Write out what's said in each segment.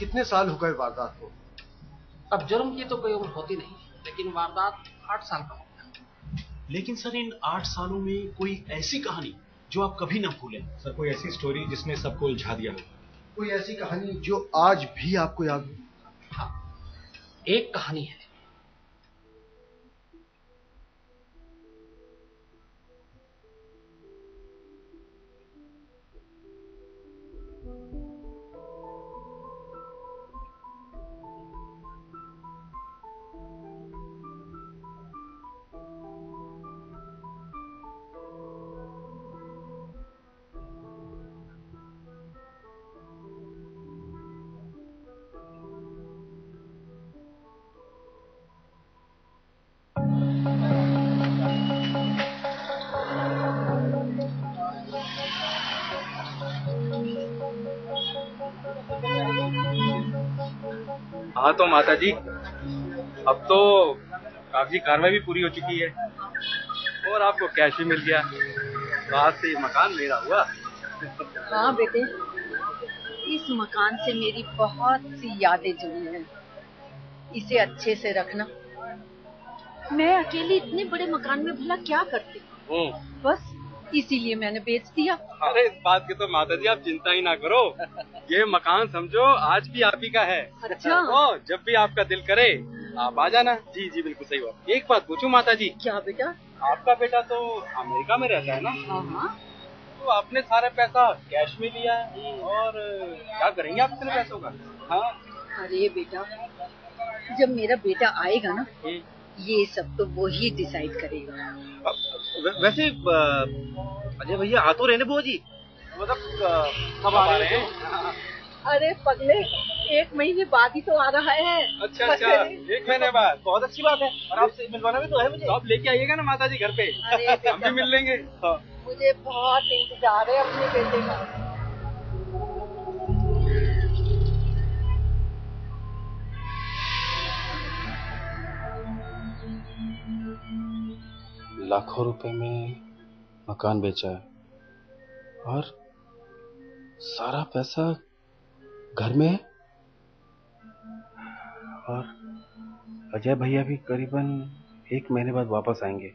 कितने साल हो गए वारदात को? अब जुर्म की तो कोई उम्र होती नहीं, लेकिन वारदात 8 साल का हो गया। लेकिन सर इन 8 सालों में कोई ऐसी कहानी जो आप कभी ना भूलें? सर कोई ऐसी स्टोरी जिसने सबको उलझा दिया हो? कोई ऐसी कहानी जो आज भी आपको याद हो? हाँ, एक कहानी है। हाँ तो माता जी, अब तो कागजी कार्रवाई भी पूरी हो चुकी है और आपको कैश भी मिल गया। रात से ये मकान मेरा हुआ। हाँ बेटे, इस मकान से मेरी बहुत सी यादें जुड़ी हैं। इसे अच्छे से रखना। मैं अकेली इतने बड़े मकान में भला क्या करती? बस इसीलिए मैंने बेच दिया। अरे इस बात की तो माता जी आप चिंता ही ना करो, ये मकान समझो आज भी आप ही का है। अच्छा। ओ, जब भी आपका दिल करे आप आ जाना। जी जी बिल्कुल सही बात। एक बात पूछूं माता जी? क्या बेटा? आपका बेटा तो अमेरिका में रहता है ना? हाँ। तो आपने सारा पैसा कैश में लिया है और क्या करेंगे आप इतने पैसों का? हाँ अरे बेटा, जब मेरा बेटा आएगा ना, ये सब तो वो ही डिसाइड करेगा। वैसे अजय भैया आ तो रहे बुआ जी, मतलब कब आ रहे हैं? अरे पगले, 1 महीने बाद ही तो आ रहा है। अच्छा 1 महीने बाद, बहुत अच्छी बात है। और आपसे मिलवाना भी तो है मुझे। तो आप लेके आइएगा ना माता जी घर पे, हम भी मिल लेंगे। मुझे बहुत इंतजार है अपने बेटे का। लाखों रुपए में मकान बेचा है और सारा पैसा घर में है। और अजय भैया भी करीबन 1 महीने बाद वापस आएंगे।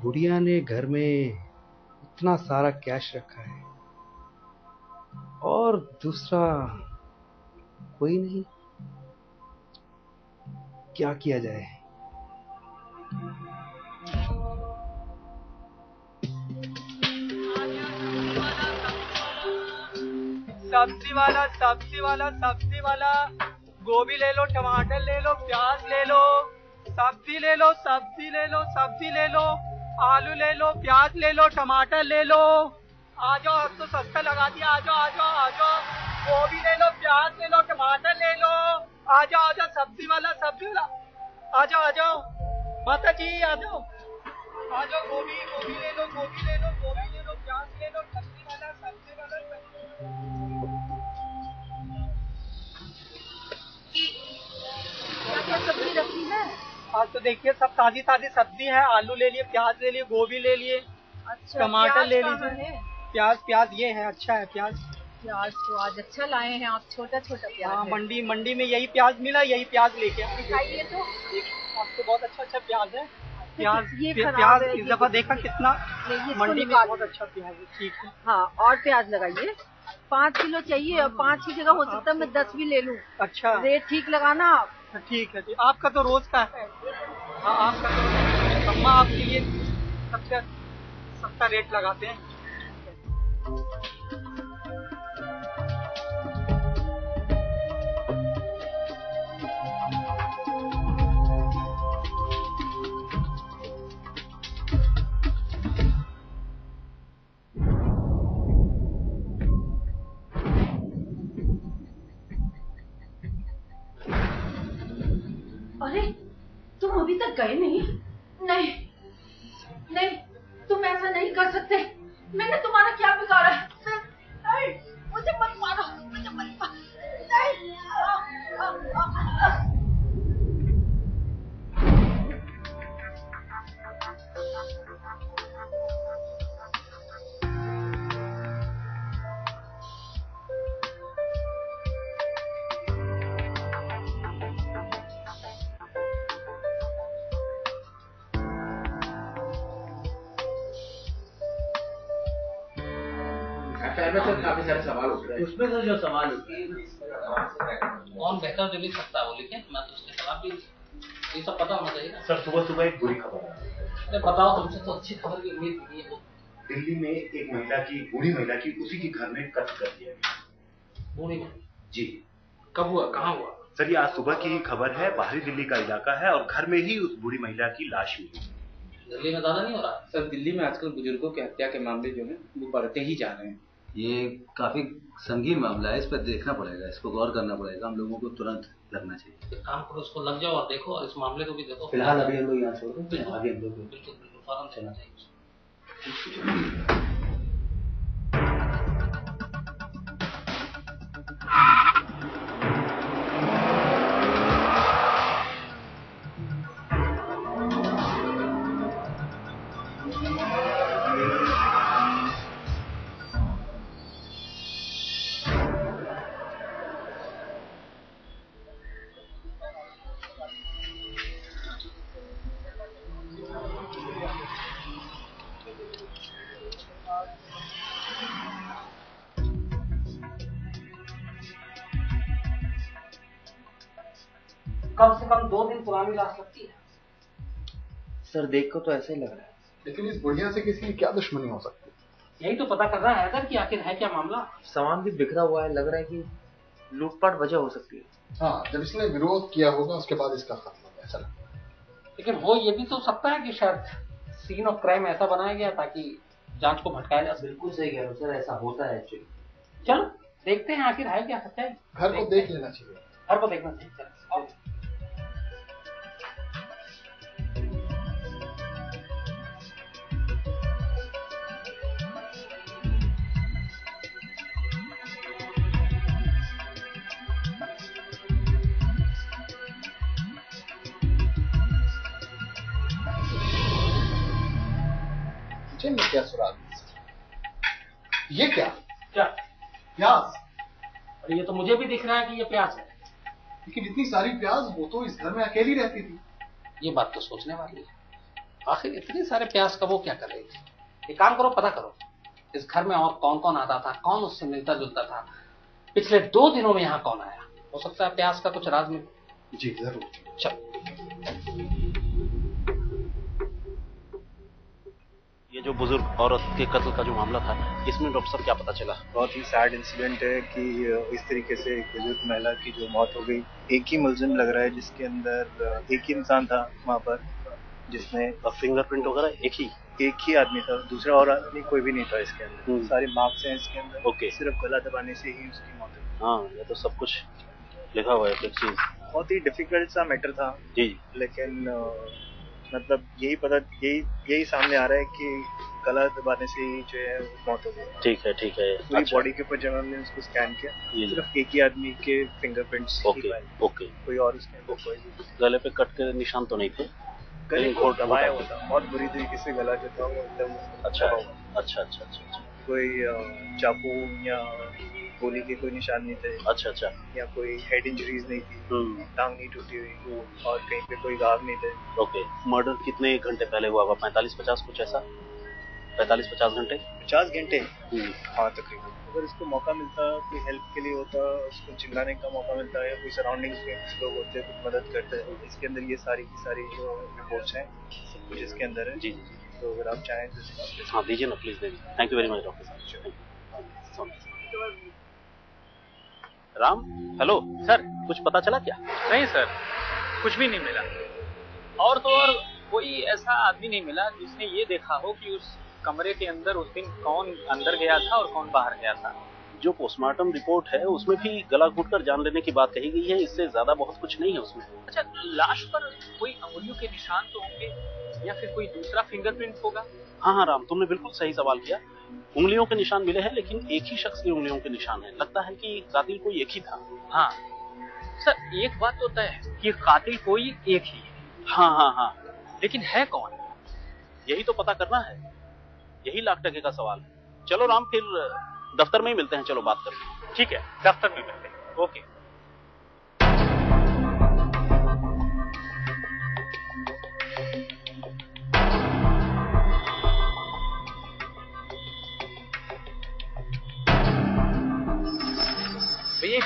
बुढ़िया ने घर में इतना सारा कैश रखा है और दूसरा कोई नहीं। क्या किया जाए? सब्जी वाला सब्जी वाला सब्जी वाला, गोभी ले लो, टमाटर ले लो, प्याज ले लो, सब्जी ले लो सब्जी ले लो सब्जी ले लो, आलू ले लो, प्याज ले लो, टमाटर ले लो। आ जाओ, अब तो सस्ता लगा दिया। आ जाओ आ जाओ आ जाओ, गोभी ले लो, प्याज ले लो, टमाटर ले लो। आ जाओ सब्जी वाला आ जाओ माता जी आ जाओ। गोभी ले लो, गोभी ले लो, गोभी ले लो, प्याज ले लो, सब्जी वाला क्या सब्जी रखी है? आज तो देखिए सब ताजी सब्जी है। आलू ले लिए, प्याज ले लिए, गोभी ले लिए, अच्छा, टमाटर ले लीजिए। प्याज ये है, अच्छा है प्याज तो आज अच्छा लाए हैं आप, छोटा प्याज। हाँ, मंडी में यही प्याज मिला, यही प्याज लेके दिखाइए तो। आज तो बहुत अच्छा प्याज है। प्याज इस दफा देखा कितना मंडी में बहुत अच्छा प्याज है। ठीक है, हाँ और प्याज लगाइए। 5 किलो चाहिए और 5 की जगह हो सकता है मैं 10 भी ले लूँ। अच्छा, रेट ठीक लगाना आप। ठीक है। आपका तो रोज का है। हाँ, आपका तो अम्मा आपके लिए सबसे सस्ता रेट लगाते हैं। अरे तुम अभी तक गए नहीं? नहीं, तुम ऐसा नहीं कर सकते। मैंने तुम्हारा क्या बिगाड़ा है? नहीं, मुझे मत मारो, मुझे मत मारो। नहीं। एफआईआर में सर काफी सारे सवाल उठ रहे हैं। उसमें सर जो सवाल उठ रहे हैं कौन बेहतर जो लिख सकता है वो लिखे, मैं तो उसके खिलाफ भी ये सब पता होना चाहिए ना। सर सुबह सुबह एक बुरी खबर है। अरे बताओ, तुमसे तो अच्छी खबर की उम्मीद नहीं है। दिल्ली में एक महिला की, बूढ़ी महिला की, उसी के घर में कत्ल कर दिया गया। बूढ़ी जी। कब हुआ, कहाँ हुआ? सर ये आज सुबह की खबर है, बाहरी दिल्ली का इलाका है और घर में ही उस बूढ़ी महिला की लाश मिली। दिल्ली में ज्यादा नहीं हो रहा? सर दिल्ली में आजकल बुजुर्गों की हत्या के मामले जो है वो बढ़ते ही जा रहे हैं। ये काफी संगीन मामला है, इस पर देखना पड़ेगा, इस पर गौर करना पड़ेगा, हम लोगों को तुरंत लगना चाहिए। काम करो, उसको लग जाओ और देखो, और इस मामले को भी देखो। फिलहाल अभी हम लोग यहाँ छोड़ दें, आगे हम लोग बिल्कुल बिल्कुल फौरन चलना चाहिए। कम से कम 2 दिन पुरानी लाश लगती है। सर देख को तो ऐसे ही लग रहा है। लेकिन इस बुढ़िया से किसी की क्या दुश्मनी हो सकती है? यही तो पता कर रहा है हैदर कि आखिर है क्या मामला। सामान भी बिखरा हुआ है, लग रहा है कि लूटपाट वजह हो सकती है। हाँ, जब इसने विरोध किया होगा उसके बाद इसका खत्म हो गया। चला, लेकिन हो ये भी तो सकता है कि शायद सीन ऑफ क्राइम ऐसा बनाया गया ताकि जांच को भटकाया जा सके। बिल्कुल सही कह रहे हो सर, ऐसा होता है एक्चुअली। चलो देखते हैं आखिर है क्या सच्चाई। घर को देख लेना चाहिए। घर को देखना चाहिए। चलो किचन में क्या सुराग? ये क्या? क्या? प्याज। और ये तो मुझे भी दिख रहा है कि ये प्याज है। लेकिन इतनी सारी प्याज, वो तो इस घर में अकेली रहती थी। ये बात तो सोचने वाली है। आखिर इतने सारे प्याज का वो क्या कर रही थी? एक काम करो, पता करो इस घर में और कौन कौन आता था, कौन उससे मिलता जुलता था, पिछले 2 दिनों में यहाँ कौन आया। हो सकता है प्याज का कुछ राज में। जी जरूर। चल। ये जो बुजुर्ग औरत के कत्ल का जो मामला था, इसमें डॉक्टर साहब क्या पता चला? बहुत ही सैड इंसिडेंट है कि इस तरीके से एक बुजुर्ग महिला की जो मौत हो गई। एक ही मुलजिम लग रहा है जिसके अंदर एक ही इंसान था वहाँ पर, जिसने फिंगरप्रिंट वगैरह एक ही आदमी था, दूसरा और आदमी कोई भी नहीं था इसके अंदर। सारे मार्क्स हैं इसके अंदर। ओके। सिर्फ गला दबाने से ही उसकी मौत हुई। हाँ, ये तो सब कुछ लिखा हुआ है कुछ चीज। बहुत ही डिफिकल्ट सा मैटर था जी, लेकिन मतलब यही सामने आ रहा है कि गला दबाने से ही जो है मौत हो गई। ठीक है ठीक है। पूरी बॉडी के ऊपर जब हमने उसको स्कैन किया, सिर्फ एक ही आदमी के फिंगरप्रिंट्स ओके ओके। कोई और उसके अंदर कोई गले पे कट के निशान तो नहीं थे? गले को दबाया हुआ था, बहुत बुरी तरीके से गला जो था वो एकदम अच्छा अच्छा अच्छा अच्छा। कोई चाकू या गोली के कोई निशान नहीं थे। अच्छा अच्छा। या कोई हेड इंजरीज नहीं थी, टांग नहीं टूटी हुई और कहीं पे कोई घाव नहीं थे। ओके। मर्डर कितने घंटे पहले हुआ होगा? 45-50 कुछ ऐसा? 45-50 घंटे? 50 घंटे हाँ तकरीबन। अगर इसको मौका मिलता, कोई हेल्प के लिए होता, उसको चिल्लाने का मौका मिलता है, कोई सराउंडिंग्स में कुछ लोग होते हैं कुछ मदद करते हैं। इसके अंदर ये सारी की सारी जो रिपोर्ट्स हैं सब कुछ इसके अंदर है। जी जी। तो अगर आप चाहें तो हाँ दीजिए ना प्लीज, दीजिए। Thank you very much doctor साहब। राम, हेलो सर, कुछ पता चला क्या? नहीं सर, कुछ भी नहीं मिला। और तो और कोई ऐसा आदमी नहीं मिला जिसने ये देखा हो कि उस कमरे के अंदर उस दिन कौन अंदर गया था और कौन बाहर गया था। जो पोस्टमार्टम रिपोर्ट है उसमें भी गला घुटकर जान लेने की बात कही गई है, इससे ज्यादा बहुत कुछ नहीं है उसमें। अच्छा, लाश पर कोई अंगुलियों के निशान तो होंगे या फिर कोई दूसरा फिंगरप्रिंट होगा? हाँ राम, तुमने बिल्कुल सही सवाल किया। उंगलियों के निशान मिले हैं, लेकिन एक ही शख्स की उंगलियों के निशान है। लगता है कि कातिल कोई एक ही था। हाँ सर, एक बात तो तय है कि कातिल कोई एक ही है। हाँ हाँ हाँ, लेकिन है कौन? यही तो पता करना है, यही लाख टके का सवाल है। चलो राम, फिर दफ्तर में ही मिलते हैं, चलो बात करते हैं। ठीक है, दफ्तर में मिलते हैं। ओके।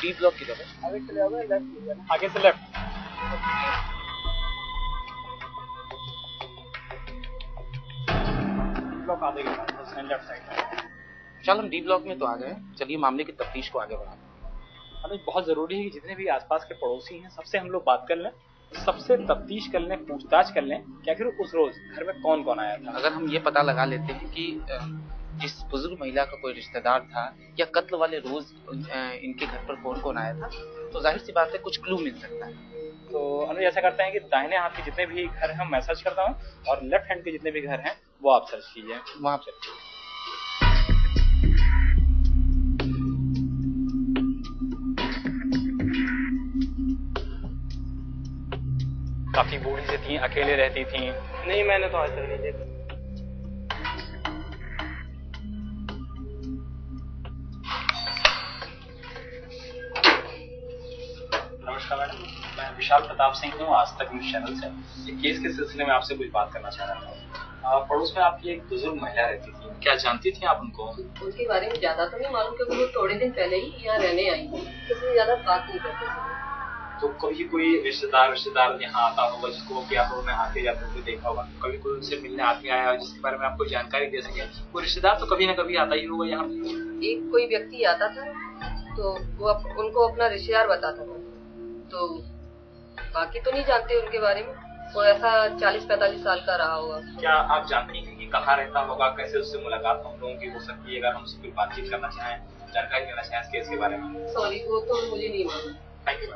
डी ब्लॉक की तरफ। आगे चले आओगे, लेफ्ट आगे से लेफ्ट। ब्लॉक आगे के पास लेफ्ट साइड। चल हम डी ब्लॉक में तो आ गए, चलिए मामले की तफ्तीश को आगे बढ़ाते हैं। हमें बहुत जरूरी है कि जितने भी आसपास के पड़ोसी हैं सबसे हम लोग बात कर लें, सबसे तफ्तीश कर लें, पूछताछ कर लें कि आखिर उस रोज घर में कौन कौन आया था। अगर हम ये पता लगा लेते हैं कि जिस बुजुर्ग महिला का कोई रिश्तेदार था या कत्ल वाले रोज इनके घर पर कौन कौन आया था, तो जाहिर सी बात है कुछ क्लू मिल सकता है। तो हम ऐसा करते हैं कि दाहिने हाथ के जितने भी घर हैं मैं सर्च करता हूँ और लेफ्ट हैंड के जितने भी घर हैं वो आप सर्च कीजिए। वहां पर काफी बूढ़ी से थी, अकेले रहती थी। नहीं, मैंने तो आज तक नहीं देखा। नमस्कार मैडम, मैं विशाल प्रताप सिंह हूँ, आज तक न्यूज चैनल से। एक केस के सिलसिले में आपसे कुछ बात करना चाह रहा था। पड़ोस में आपकी एक बुजुर्ग महिला रहती थी, क्या जानती थी आप उनको? उनके बारे में ज्यादा तो नहीं मालूम, क्योंकि वो थोड़े दिन पहले ही यहाँ रहने आई थी, किसी ज्यादा बात नहीं करती थी। तो कभी कोई रिश्तेदार यहाँ आता होगा जिसको कि आप लोगों ने आते जाते हुए देखा होगा, कभी कोई उनसे मिलने आते आया हो जिसके बारे में आपको जानकारी दे सके? कोई रिश्तेदार तो कभी ना कभी आता ही होगा यहाँ पे। एक कोई व्यक्ति आता था तो वो उनको अपना रिश्तेदार बताता था, तो बाकी तो नहीं जानते उनके बारे में। वो ऐसा 40-45 साल का रहा होगा। क्या आप जानती हैं कि कहाँ रहता होगा, कैसे उससे मुलाकात हम लोगों की हो सकती है? अगर हम उससे कोई बातचीत करना चाहें, जानकारी लेना चाहें इस केस के बारे में। सॉरी, वो तो मुझे नहीं मालूम। Thank you.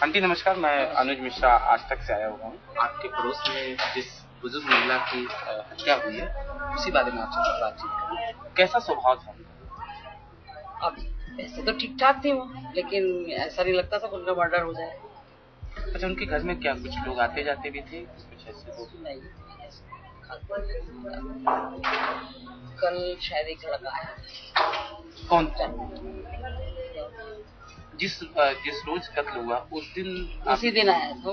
आंटी नमस्कार, मैं अनुज मिश्रा आज तक से आया हुआ हूँ। आपके पड़ोस में जिस बुजुर्ग महिला की हत्या हुई है उसी बारे में आपसे कुछ बातचीत करें। कैसा स्वभाव था उनका? अब वैसे तो ठीक ठाक थे वो, लेकिन ऐसा नहीं लगता था उनका मर्डर हो जाए। अच्छा, उनके घर में क्या कुछ लोग आते जाते भी थे? कुछ ऐसे लोग? नहीं, कल शायद एक लड़का आया। कौन था? जिस रोज कत्ल हुआ उस दिन? उसी दिन आया था,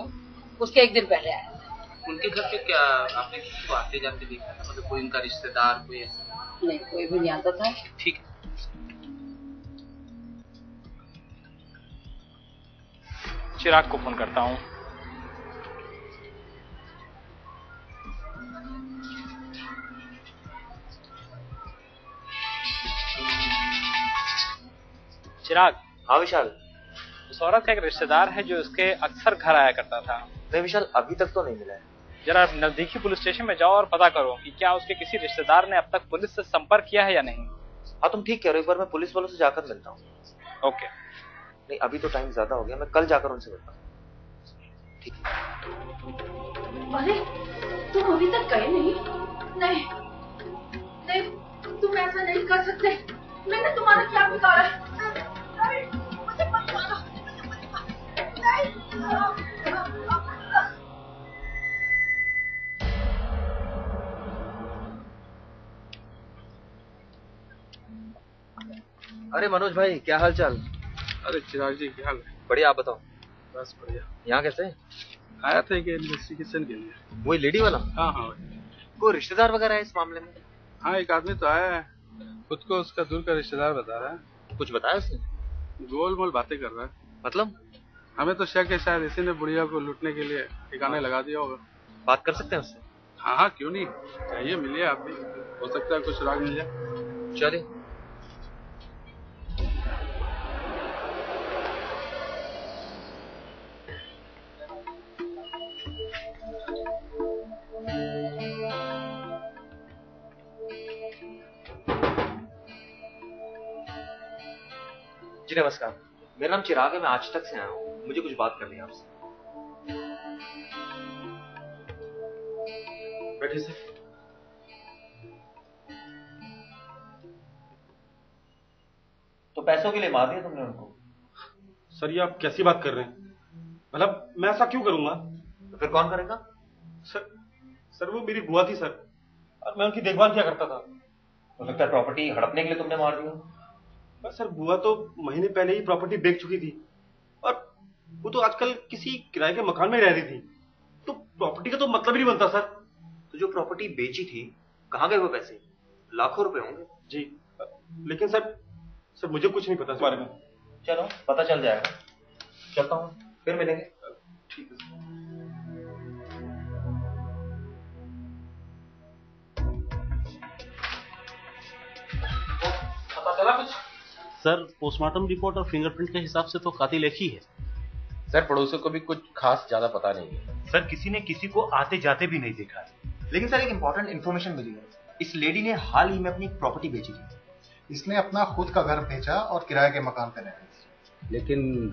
उसके एक दिन पहले आया था। उनके घर पे क्या आपने किसी को आते जाते देखा था? मतलब कोई उनका रिश्तेदार कोई ऐसा? नहीं, कोई भी नहीं आता था। ठीक है, चिराग को फोन करता हूँ। चिराग। हाँ विशाल। उस औरत का एक रिश्तेदार है जो उसके अक्सर घर आया करता था। नहीं विशाल, अभी तक तो नहीं मिला है। जरा नजदीकी पुलिस स्टेशन में जाओ और पता करो कि क्या उसके किसी रिश्तेदार ने अब तक पुलिस से संपर्क किया है या नहीं। हाँ तुम ठीक कह रहे हो, एक बार मैं पुलिस वालों से जाकर मिलता हूँ। ओके। नहीं अभी तो टाइम ज्यादा हो गया, मैं कल जाकर उनसे मिलता हूँ। ठीक है। अरे तुम अभी तक गए नहीं? नहीं नहीं, तुम ऐसा नहीं कर सकते। मैंने तुम्हारा क्या बिगाड़ा है? मुझे मत मारो। अरे मनोज भाई, क्या हाल चाल? अरे चिराग जी, क्या हाल है? बढ़िया, आप बताओ। बस बढ़िया। यहाँ कैसे? आया था कि इन्वेस्टिगेशन के लिए। वही लेडी वाला? हाँ हाँ। कोई रिश्तेदार वगैरह है इस मामले में? हाँ, एक आदमी तो आया है, खुद को उसका दूर का रिश्तेदार बता रहा है। कुछ बताया उसने? गोल मोल बातें कर रहा है। मतलब? हमें तो शक है शायद इसी ने बुढ़िया को लूटने के लिए ठिकाने लगा दिया होगा। बात कर सकते हैं उससे? हाँ हाँ, क्यों नहीं, चाहिए मिलिए आप भी, हो सकता है कुछ सुराग मिल जाए। चलिए। जी नमस्कार, मेरा नाम चिराग है, मैं आज तक से आया हूँ, मुझे कुछ बात करनी है आपसे। बैठिए सर। तो पैसों के लिए मार दिया तुमने उनको? सर ये आप कैसी बात कर रहे हैं? मतलब मैं ऐसा क्यों करूंगा? तो फिर कौन करेगा? सर वो मेरी बुआ थी सर, और मैं उनकी देखभाल किया करता था। हो सकता है प्रॉपर्टी हड़पने के लिए तुमने मार दिया? सर बुआ तो महीने पहले ही प्रॉपर्टी बेच चुकी थी और वो तो आजकल किसी किराए के मकान में रह रही थी, तो प्रॉपर्टी का तो मतलब ही नहीं बनता सर। तो जो प्रॉपर्टी बेची थी कहाँ गए वो पैसे? लाखों रुपए होंगे। जी लेकिन सर मुझे कुछ नहीं पता इस बारे में। चलो पता चल जाएगा, चलता हूँ, फिर मिलेंगे। ठीक है पता चला कुछ? सर पोस्टमार्टम रिपोर्ट और फिंगरप्रिंट के हिसाब से तो कातिल एक ही है। सर पड़ोसियों को भी कुछ खास ज्यादा पता नहीं है। सर किसी ने किसी को आते जाते भी नहीं देखा है। लेकिन सर एक इम्पोर्टेंट इन्फॉर्मेशन मिली है। इस लेडी ने हाल ही में अपनी प्रॉपर्टी बेची थी। इसने अपना खुद का घर बेचा और किराए के मकान पे रहा। लेकिन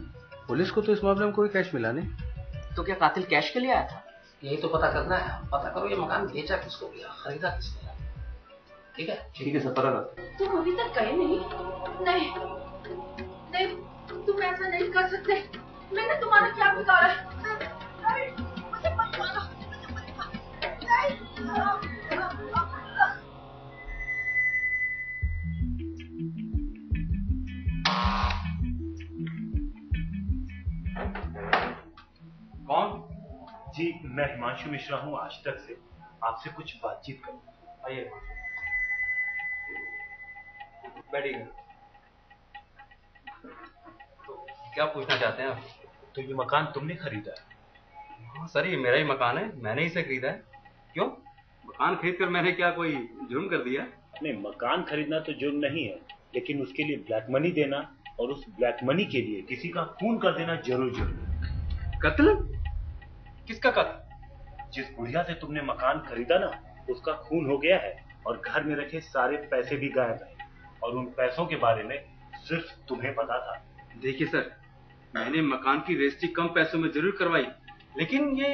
पुलिस को तो इस मामले में कोई कैश मिला नहीं। तो क्या कातिल कैश के लिए आया था? यही तो पता करना है। पता करो ये मकान बेचा किसको गया, खरीदा किसने। ठीक है सर, पता कर। तुम अभी तक गए नहीं? नहीं नहीं, तुम ऐसा नहीं कर सकते। मैंने तुम्हारा क्या बिगाड़ा है? नहीं, मुझे मत मारो। कौन? जी मैं हिमांशु मिश्रा हूँ आज तक से, आपसे कुछ बातचीत करूँ। आइए बैठिए। तो क्या पूछना चाहते हैं आप? तो ये मकान तुमने खरीदा है? हाँ सर ये मेरा ही मकान है, मैंने ही इसे खरीदा है। क्यों? मकान खरीद कर मैंने क्या कोई जुर्म कर दिया? नहीं, मकान खरीदना तो जुर्म नहीं है, लेकिन उसके लिए ब्लैक मनी देना और उस ब्लैक मनी के लिए किसी का खून कर देना जरूर जरूर। कत्ल? किसका कत्ल? जिस बुढ़िया से तुमने मकान खरीदा ना, उसका खून हो गया है और घर में रखे सारे पैसे भी गायब हैं और उन पैसों के बारे में सिर्फ तुम्हें पता था। देखिए सर, मैंने मकान की रजिस्ट्री कम पैसों में जरूर करवाई, लेकिन ये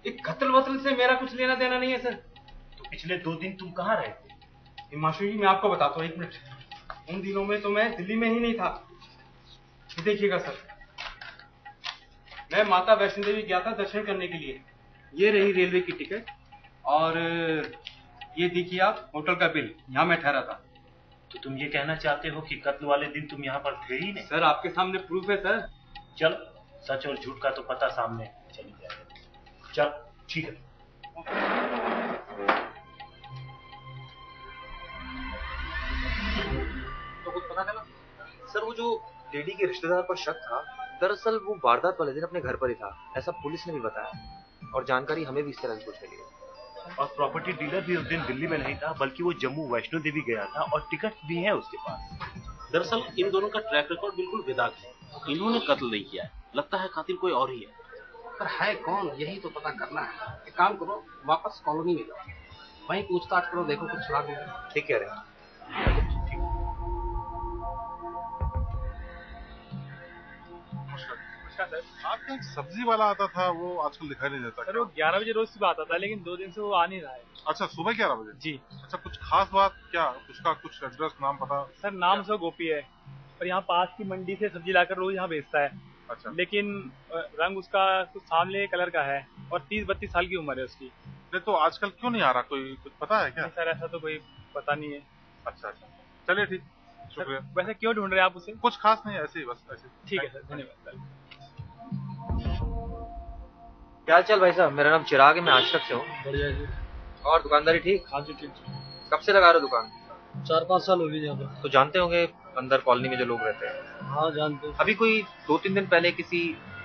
एक कत्ल वत्ल से मेरा कुछ लेना देना नहीं है सर। तो पिछले 2 दिन तुम कहाँ रहे थे? हिमांशु जी मैं आपको बताता हूँ, 1 मिनट। उन दिनों में तो मैं दिल्ली में ही नहीं था। देखिएगा सर, मैं माता वैष्णो देवी गया था दर्शन करने के लिए। ये रही रेलवे की टिकट और ये देखिए आप होटल का बिल, यहाँ मैं ठहरा था। तो तुम ये कहना चाहते हो कि कत्ल वाले दिन तुम यहाँ पर थे ही नहीं? सर आपके सामने प्रूफ है सर। चल, सच और झूठ का तो पता सामने चल जाएगा। चल ठीक है। तो कुछ पता चला? सर वो जो लेडी के रिश्तेदार पर शक था, दरअसल वो वारदात वाले दिन अपने घर पर ही था, ऐसा पुलिस ने भी बताया और जानकारी हमें भी इस तरह से कुछ मिली है। और प्रॉपर्टी डीलर भी उस दिन दिल्ली में नहीं था, बल्कि वो जम्मू वैष्णो देवी गया था और टिकट भी है उसके पास। दरअसल इन दोनों का ट्रैक रिकॉर्ड बिल्कुल बेदाग है। इन्होंने कत्ल नहीं किया है, लगता है कातिल कोई और ही है। पर है कौन, यही तो पता करना है। एक काम करो, वापस कॉलोनी में जाओ, वहीं पूछताछ करो, देखो कुछ सुराग मिलेगा। ठीक कह रहे हैं। आपका एक सब्जी वाला आता था, वो आजकल दिखाई नहीं देता। सर वो 11 बजे रोज सुबह आता था, लेकिन 2 दिन से वो आ नहीं रहा है। अच्छा, सुबह 11 बजे? जी। अच्छा, कुछ खास बात क्या? उसका कुछ एड्रेस नाम पता? सर नाम सर गोपी है और यहाँ पास की मंडी से सब्जी लाकर रोज यहाँ बेचता है। अच्छा। लेकिन रंग उसका कुछ सामने कलर का है और 30-32 साल की उम्र है उसकी। नहीं तो आजकल क्यों नहीं आ रहा? कोई कुछ पता है क्या? सर ऐसा तो कोई पता नहीं है। अच्छा, चलिए ठीक, शुक्रिया। वैसे क्यों ढूंढ रहे हैं आप उसे? कुछ खास नहीं, ऐसे ही बस ऐसे। ठीक है सर, धन्यवाद। क्या चल भाई साहब? मेरा नाम चिराग है, मैं आज तक से हूँ। बढ़िया जी। और दुकानदारी ठीक? हाँ जी ठीक। कब से लगा रहे हो दुकान? 4-5 साल हो गए यहाँ पर। तो जानते होंगे अंदर कॉलोनी में जो लोग रहते हैं? हाँ जानते। अभी कोई 2-3 दिन पहले किसी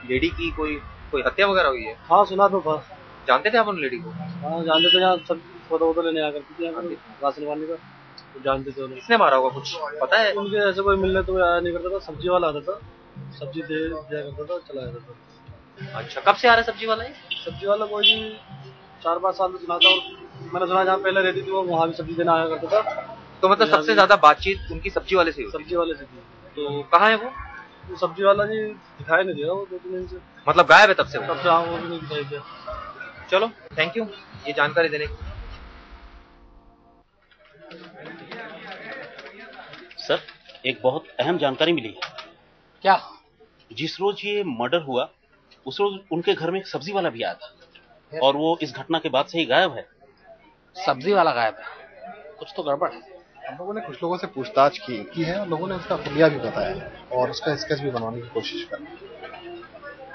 लेडी की कोई हत्या वगैरह हुई है? हाँ सुना तो था। जानते थे आप उन लेडी को? हाँ जानते थे, यहाँ सब फोटो लेने आया करती थी यहाँ पर राशन पानी का, तो जानते थे। किसने मारा होगा, कुछ पता है? उनके ऐसे कोई मिलने तो आया नहीं करता था, सब्जी वाला आता था, सब्जी दे दिया करता था, चला जाता था। अच्छा, कब से आ रहा है सब्जी वाला? सब्जी वाला कोई 4-5 साल से सुना था, और मैंने सुना जहाँ पहले रहती थी वो वहाँ भी सब्जी देना आया करता था। तो मतलब सबसे ज्यादा बातचीत उनकी सब्जी वाले से हुई? सब्जी वाले से थी। तो कहाँ है वो? सब्जी वाला जी दिखाई नहीं दिया वो 2-3 दिन से। मतलब गायब है तब से? तब से हाँ, वो भी नहीं दिखाई दिया। चलो थैंक यू ये जानकारी देने की। सर एक बहुत अहम जानकारी मिली है। क्या? जिस रोज ये मर्डर हुआ उस रोज उनके घर में एक सब्जी वाला भी आया था और वो इस घटना के बाद से ही गायब है। सब्जी वाला गायब है? कुछ तो गड़बड़ है। हम लोगों ने कुछ लोगों से पूछताछ की है और लोगों ने उसका खुलिया भी बताया है और उसका स्केच भी बनवाने की कोशिश कर।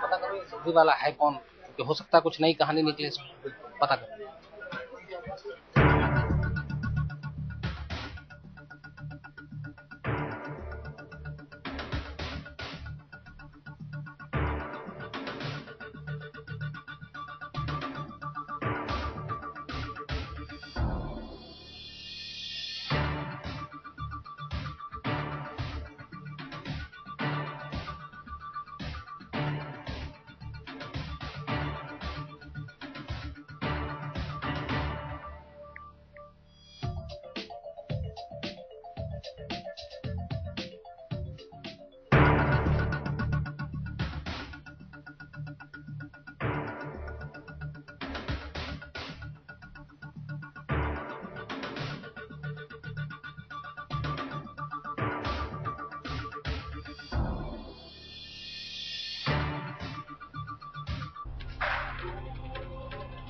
पता करो ये सिद्धि वाला है कौन, क्योंकि हो सकता है कुछ नई कहानी निकले इसमें। पता करो।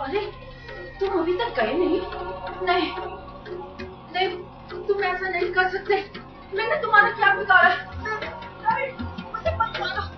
अरे तुम अभी तक गए नहीं? नहीं नहीं, तुम ऐसा नहीं कर सकते। मैंने तुम्हारा क्या बिगाड़ा? नहीं, मुझे मत मारो।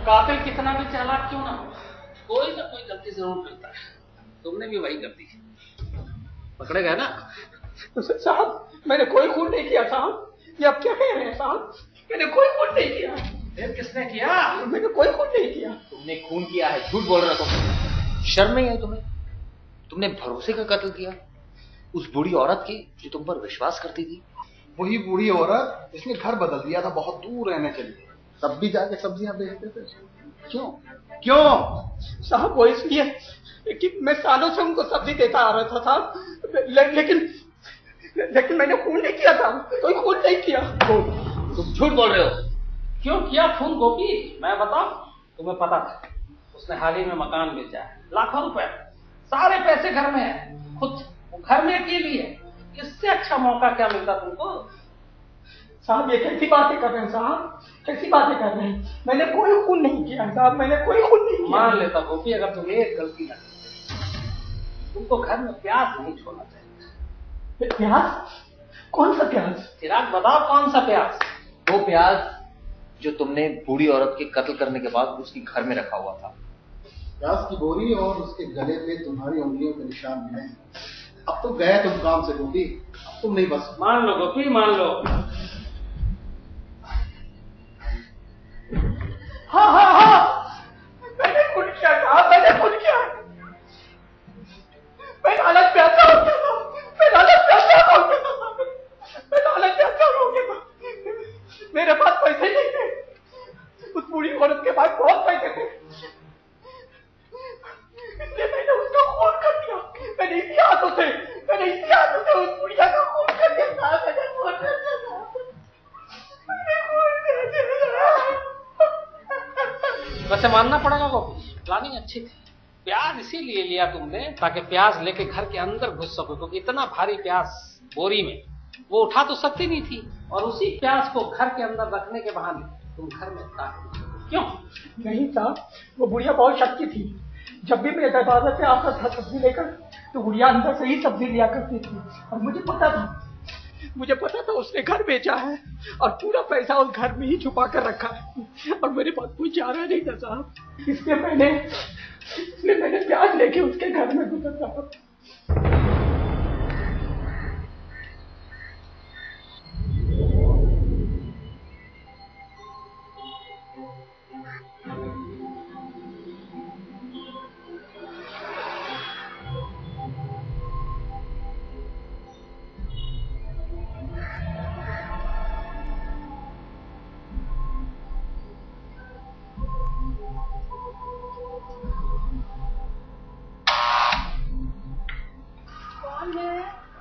कातिल कितना भी चालाक क्यों ना हो, कोई ना कोई गलती जरूर करता है। तुमने भी वही कर दी, पकड़े गए ना? साहब मैंने कोई खून नहीं किया साहब। ये आप क्या कह रहे हैं साहब? मैंने कोई खून नहीं किया। फिर किसने किया? मैंने कोई खून नहीं किया। तुमने खून किया है, झूठ बोल रहे हो तुम। शर्म नहीं आई तुम्हें? तुमने भरोसे का कत्ल किया उस बूढ़ी औरत की जो तुम पर विश्वास करती थी। वही बूढ़ी औरत जिसने घर बदल दिया था बहुत दूर रहने के लिए, तब भी जाके सब्जियां बेचते थे। क्यों क्यों? साहब वो इसलिए कि मैं सालों से उनको सब्जी देता आ रहा था साहब, लेकिन मैंने खून नहीं किया था। कोई खून नहीं किया। तुम झूठ बोल रहे हो। क्यों किया खून गोपी? मैं बताऊं, तुम्हें पता था उसने हाल ही में मकान बेचा है, लाखों रुपए, सारे पैसे घर में है, खुद घर में अकेली है। इससे अच्छा मौका क्या मिलता तुमको? साहब ये कैसी बातें कर रहे हैं साहब, कैसी बातें कर रहे हैं? मैंने कोई खून नहीं किया साहब, मैंने कोई खून नहीं किया। मान लेता गोपी अगर तुम्हें एक गलती लगी, तुमको घर में प्याज नहीं छोड़ना चाहिए। प्याज? कौन सा प्याज? चिराग बताओ कौन सा प्याज? वो प्याज जो तुमने बूढ़ी औरत के कत्ल करने के बाद उसकी घर में रखा हुआ था। प्याज की बोरी और उसके गले पे तुम्हारी उंगलियों के निशान मिले हैं। अब तो गए तुम काम से गोपी, अब तुम नहीं बस। मान लो गोपी, मान लो। हाँ हाँ हाँ, मैंने खून किया था, मैंने खून किया। मैं हालत प्यासा हो गया था, मैं हालत प्यासा हो गया था, मैं हालत प्यासा हो गया था। मेरे पास पैसे नहीं थे, उस बूढ़ी औरत के पास बहुत पैसे थे, इसलिए मैंने उसका खून कर दिया। मैंने इसी हाथों से उस बुढ़िया का खून कर दिया था। मैंने खून कर दिया था, मैंने खून कर दिया। वैसे मानना पड़ेगा गोपी, प्लानिंग अच्छी थी। प्याज इसीलिए लिया तुमने ताकि प्याज लेके घर के अंदर घुस सको, क्योंकि इतना भारी प्याज बोरी में वो उठा तो सकती नहीं थी, और उसी प्याज को घर के अंदर रखने के बहाने तुम घर में दाखिल। क्यों? नहीं साहब, वो बुढ़िया बहुत शक्ति थी। जब भी मैं दरवाजे पे आता था सब्जी लेकर, तो बुढ़िया अंदर से ही सब्जी लिया करती थी, और मुझे पता था मुझे पता था उसने घर बेचा है और पूरा पैसा उस घर में ही छुपा कर रखा है और मेरे पास कोई चारा नहीं था साहब, इसलिए मैंने प्याज लेके उसके घर में घुसा साहब।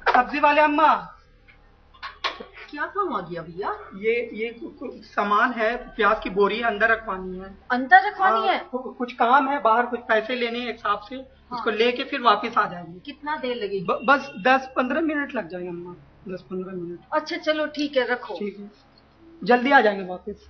सब्जी वाले अम्मा, क्या काम आ गया भैया? ये कुछ सामान है, प्याज की बोरी अंदर रखवानी है। अंदर रखवानी है? कुछ काम है बाहर, कुछ पैसे लेने हैं एक साहब से, उसको लेके फिर वापस आ जाएंगे। कितना देर लगेगी? बस 10-15 मिनट लग जाएंगे अम्मा, 10-15 मिनट। अच्छा चलो ठीक है, रखो। ठीक है, जल्दी आ जाएंगे वापस।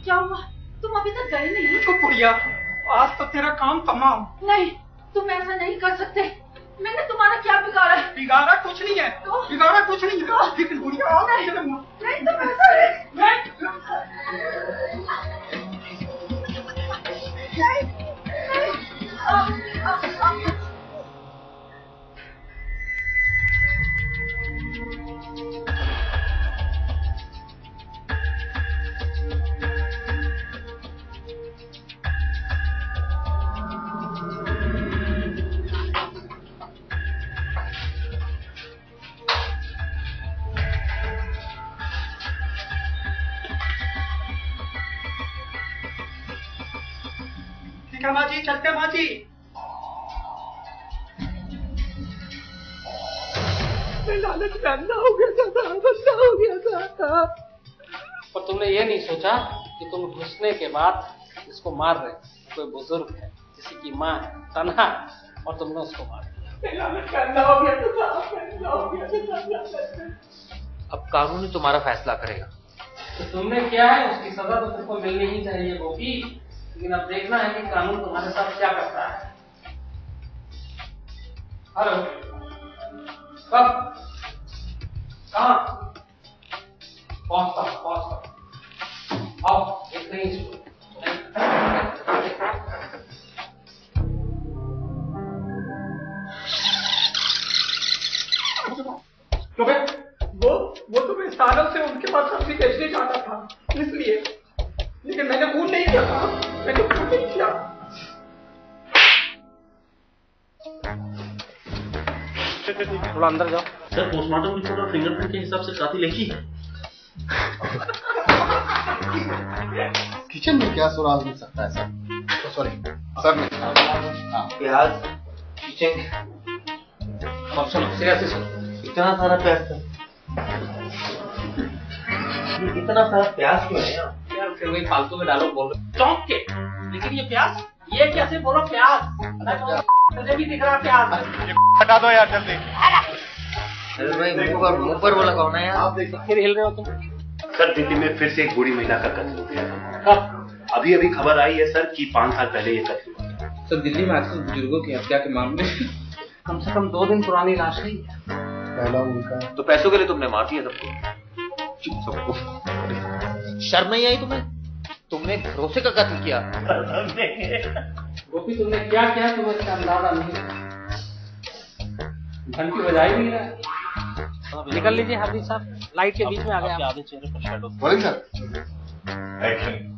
क्या हुआ? तुम अभी तक गए नहीं? तो प्रिया, आज तो तेरा काम तमाम। नहीं, तुम ऐसा नहीं कर सकते। मैंने तुम्हारा क्या बिगाड़ा है? बिगाड़ा कुछ नहीं है, तो? बिगाड़ा कुछ नहीं है। लेकिन प्रिया, नहीं तुम ऐसा माँ जी, चलते माँ जी। मैं लालच में अंधा हो गया था। पर तुमने ये नहीं सोचा कि तुम घुसने के बाद इसको मार रहे, कोई बुजुर्ग है, किसी की माँ है, तन्हा है, और तुमने उसको मार दिया। मैं लालच में अंधा हो गया था। अब कानून ही तुम्हारा फैसला करेगा। तो तुमने क्या है, उसकी सजा तो तुमको मिलनी ही चाहिए गोपी, लेकिन अब देखना है कि कानून तुम्हारे साथ क्या करता है। हेलो, कब, कहाँ? पहुंचता आओ, एक नहीं वो तो मैं सालों से उनके पास सब्जी बेचने जाता था, इसलिए, लेकिन मैंने खून नहीं किया था, मैंने खून नहीं किया। थोड़ा अंदर जाओ। सर, पोस्टमार्टम रिपोर्ट और फिंगरप्रिंट के हिसाब से कातिल एक ही है। किचन में क्या सुराग मिल सकता है सर? सॉरी सर, प्याज किचन, अब सुनो, सीरियसली सुनो, इतना सारा प्याज था, इतना सारा प्याज क्यों है यार? फिर वही फालतू में डालो बोल रहे चौंक के, लेकिन ये प्याज, ये कैसे बोलो प्याज? मुझे भी दिख रहा प्याज। हटा दो यार जल्दी। अरे भाई मुंह पर वो लगाओ ना यार। आप फिर हिल रहे हो तुम। सर, दिल्ली में फिर से एक बूढ़ी महिला का कत्ल हो गया। कब? अभी खबर आई है सर कि 5 साल पहले ये कत्ल हुआ। सर, दिल्ली में आजकल बुजुर्गों की हत्या के मामले कम से कम 2 दिन पुरानी लाश है। पहला उनका। तो पैसों के लिए तुमने मार दिया सबको। शर्म नहीं आई तुम्हें? तुमने भरोसे का कत्ल किया। गोपी, तुमने क्या किया, तुम्हें इसका अंदाजा नहीं। घंटी बजाई नहीं रहा। निकल लीजिए हार्दिक साहब, लाइट के बीच में आ गए। आधे चेहरे पर शैडो। Sir, action.